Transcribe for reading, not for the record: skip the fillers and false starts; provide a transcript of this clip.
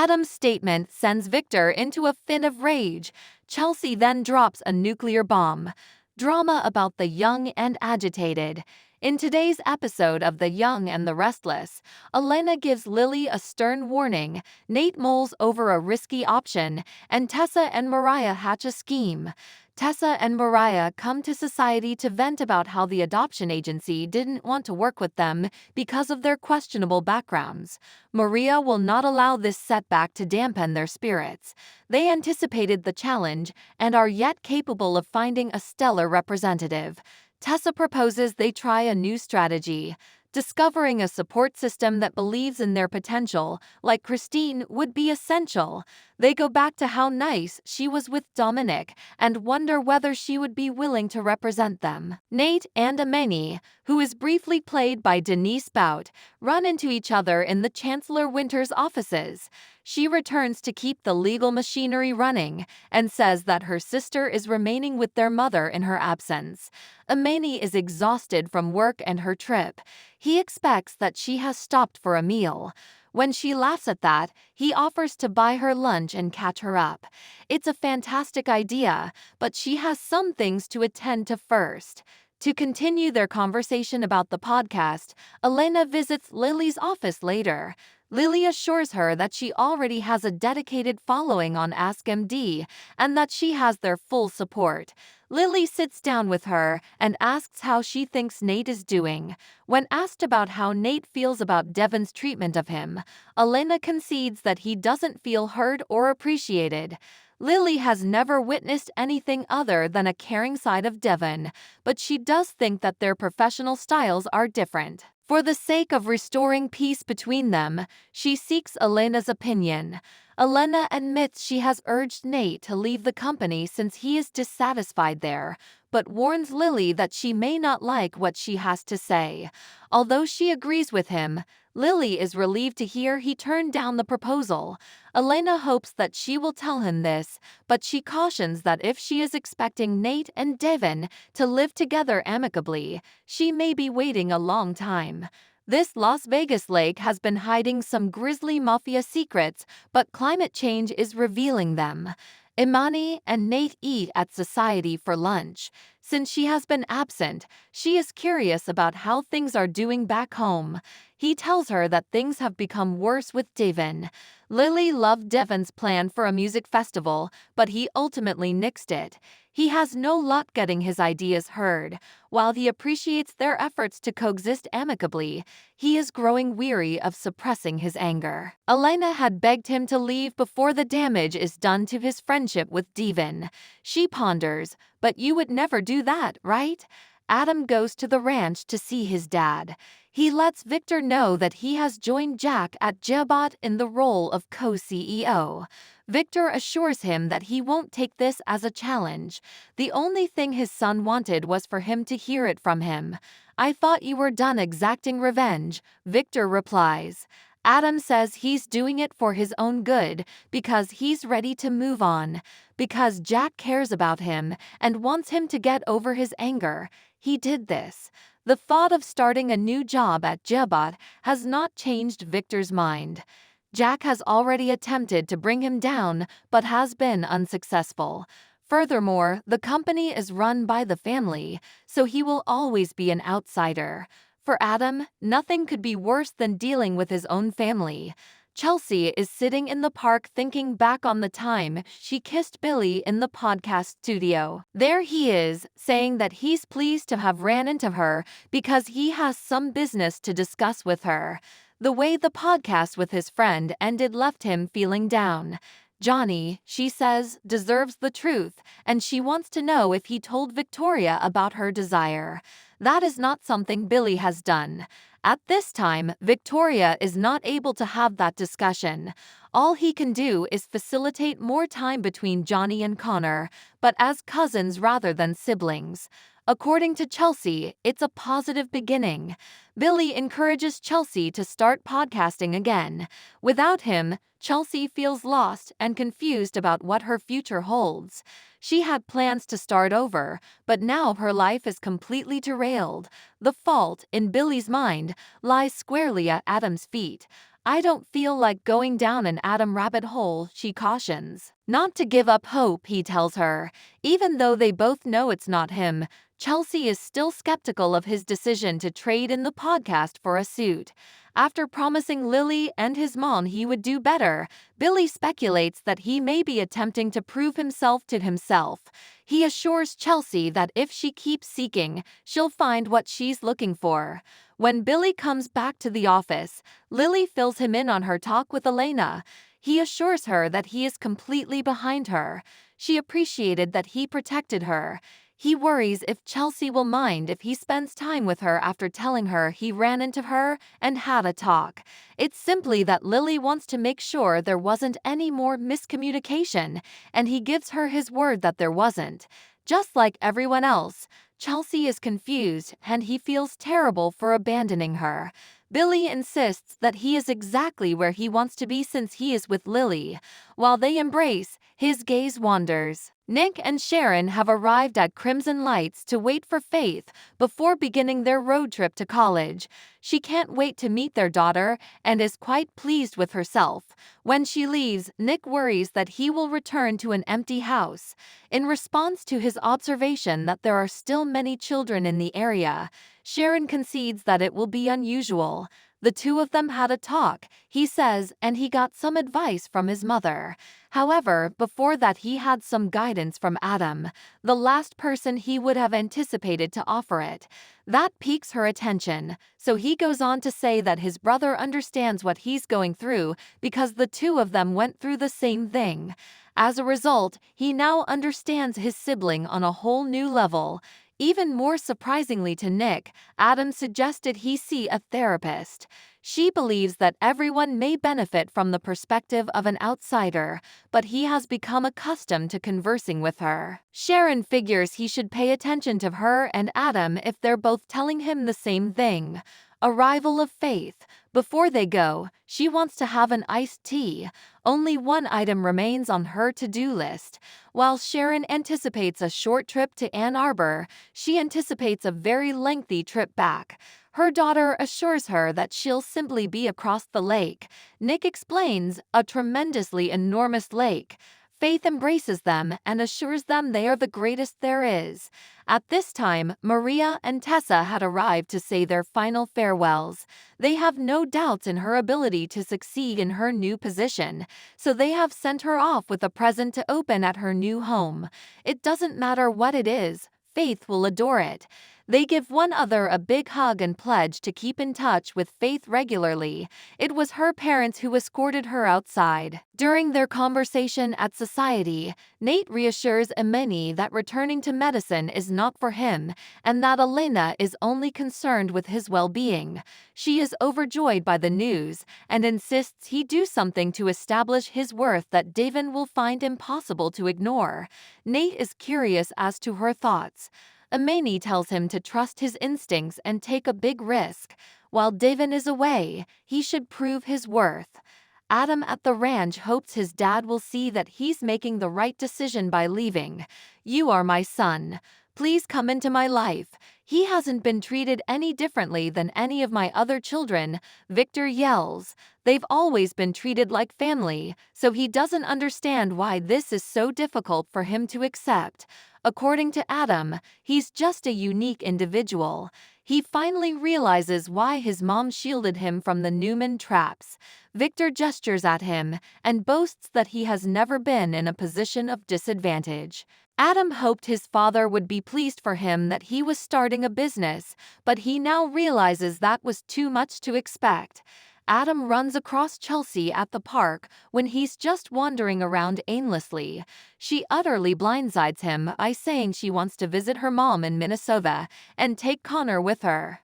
Adam's statement sends Victor into a fit of rage. Chelsea then drops a nuclear bomb. Drama about the young and agitated. In today's episode of The Young and the Restless, Elena gives Lily a stern warning, Nate mulls over a risky option, and Tessa and Mariah hatch a scheme. Tessa and Mariah come to society to vent about how the adoption agency didn't want to work with them because of their questionable backgrounds. Maria will not allow this setback to dampen their spirits. They anticipated the challenge and are yet capable of finding a stellar representative. Tessa proposes they try a new strategy, discovering a support system that believes in their potential, like Christine, would be essential. They go back to how nice she was with Dominic and wonder whether she would be willing to represent them. Nate and Amani, who is briefly played by Denise Bout, run into each other in the Chancellor Winter's offices. She returns to keep the legal machinery running and says that her sister is remaining with their mother in her absence. Amani is exhausted from work and her trip. He expects that she has stopped for a meal. When she laughs at that, he offers to buy her lunch and catch her up. It's a fantastic idea, but she has some things to attend to first. To continue their conversation about the podcast, Elena visits Lily's office later. Lily assures her that she already has a dedicated following on AskMD and that she has their full support. Lily sits down with her and asks how she thinks Nate is doing. When asked about how Nate feels about Devon's treatment of him, Elena concedes that he doesn't feel heard or appreciated. Lily has never witnessed anything other than a caring side of Devon, but she does think that their professional styles are different. For the sake of restoring peace between them, she seeks Elena's opinion. Elena admits she has urged Nate to leave the company since he is dissatisfied there, but warns Lily that she may not like what she has to say. Although she agrees with him, Lily is relieved to hear he turned down the proposal. Elena hopes that she will tell him this, but she cautions that if she is expecting Nate and Devon to live together amicably, she may be waiting a long time. This Las Vegas lake has been hiding some grisly mafia secrets, but climate change is revealing them. Imani and Nate eat at Society for lunch. Since she has been absent, she is curious about how things are doing back home. He tells her that things have become worse with Devon. Lily loved Devon's plan for a music festival, but he ultimately nixed it. He has no luck getting his ideas heard. While he appreciates their efforts to coexist amicably, he is growing weary of suppressing his anger. Elena had begged him to leave before the damage is done to his friendship with Devon. She ponders, but you would never do that, right? Adam goes to the ranch to see his dad. He lets Victor know that he has joined Jack at Jabot in the role of co-CEO. Victor assures him that he won't take this as a challenge. The only thing his son wanted was for him to hear it from him. I thought you were done exacting revenge, Victor replies. Adam says he's doing it for his own good, because he's ready to move on, because Jack cares about him and wants him to get over his anger. He did this. The thought of starting a new job at Jabot has not changed Victor's mind. Jack has already attempted to bring him down, but has been unsuccessful. Furthermore, the company is run by the family, so he will always be an outsider. For Adam, nothing could be worse than dealing with his own family. Chelsea is sitting in the park thinking back on the time she kissed Billy in the podcast studio. There he is, saying that he's pleased to have ran into her because he has some business to discuss with her. The way the podcast with his friend ended left him feeling down. Johnny, she says, deserves the truth, and she wants to know if he told Victoria about her desire. That is not something Billy has done. At this time, Victoria is not able to have that discussion. All he can do is facilitate more time between Johnny and Connor, but as cousins rather than siblings. According to Chelsea, it's a positive beginning. Billy encourages Chelsea to start podcasting again. Without him, Chelsea feels lost and confused about what her future holds. She had plans to start over, but now her life is completely derailed. The fault, in Billy's mind, lies squarely at Adam's feet. I don't feel like going down an Adam rabbit hole, she cautions. Not to give up hope, he tells her. Even though they both know it's not him, Chelsea is still skeptical of his decision to trade in the podcast for a suit. After promising Lily and his mom he would do better, Billy speculates that he may be attempting to prove himself to himself. He assures Chelsea that if she keeps seeking, she'll find what she's looking for. When Billy comes back to the office, Lily fills him in on her talk with Elena. He assures her that he is completely behind her. She appreciated that he protected her. He worries if Chelsea will mind if he spends time with her after telling her he ran into her and had a talk. It's simply that Lily wants to make sure there wasn't any more miscommunication, and he gives her his word that there wasn't. Just like everyone else, Chelsea is confused and he feels terrible for abandoning her. Billy insists that he is exactly where he wants to be since he is with Lily. While they embrace, his gaze wanders. Nick and Sharon have arrived at Crimson Lights to wait for Faith before beginning their road trip to college. She can't wait to meet their daughter and is quite pleased with herself. When she leaves, Nick worries that he will return to an empty house. In response to his observation that there are still many children in the area, Sharon concedes that it will be unusual. The two of them had a talk, he says, and he got some advice from his mother. However, before that he had some guidance from Adam, the last person he would have anticipated to offer it. That piques her attention, so he goes on to say that his brother understands what he's going through because the two of them went through the same thing. As a result, he now understands his sibling on a whole new level. Even more surprisingly to Nick, Adam suggested he see a therapist. She believes that everyone may benefit from the perspective of an outsider, but he has become accustomed to conversing with her. Sharon figures he should pay attention to her and Adam if they're both telling him the same thing. Arrival of Faith. Before they go, she wants to have an iced tea. Only one item remains on her to-do list. While Sharon anticipates a short trip to Ann Arbor, she anticipates a very lengthy trip back. Her daughter assures her that she'll simply be across the lake. Nick explains, a tremendously enormous lake. Faith embraces them and assures them they are the greatest there is. At this time, Maria and Tessa had arrived to say their final farewells. They have no doubts in her ability to succeed in her new position, so they have sent her off with a present to open at her new home. It doesn't matter what it is, Faith will adore it. They give one another a big hug and pledge to keep in touch with Faith regularly. It was her parents who escorted her outside. During their conversation at Society, Nate reassures Emeni that returning to medicine is not for him, and that Elena is only concerned with his well-being. She is overjoyed by the news, and insists he do something to establish his worth that Devon will find impossible to ignore. Nate is curious as to her thoughts. Emeni tells him to trust his instincts and take a big risk. While Devon is away, he should prove his worth. Adam at the ranch hopes his dad will see that he's making the right decision by leaving. You are my son. Please come into my life. He hasn't been treated any differently than any of my other children, Victor yells. They've always been treated like family, so he doesn't understand why this is so difficult for him to accept. According to Adam, he's just a unique individual. He finally realizes why his mom shielded him from the Newman traps. Victor gestures at him and boasts that he has never been in a position of disadvantage. Adam hoped his father would be pleased for him that he was starting a business, but he now realizes that was too much to expect. Adam runs across Chelsea at the park when he's just wandering around aimlessly. She utterly blindsides him by saying she wants to visit her mom in Minnesota and take Connor with her.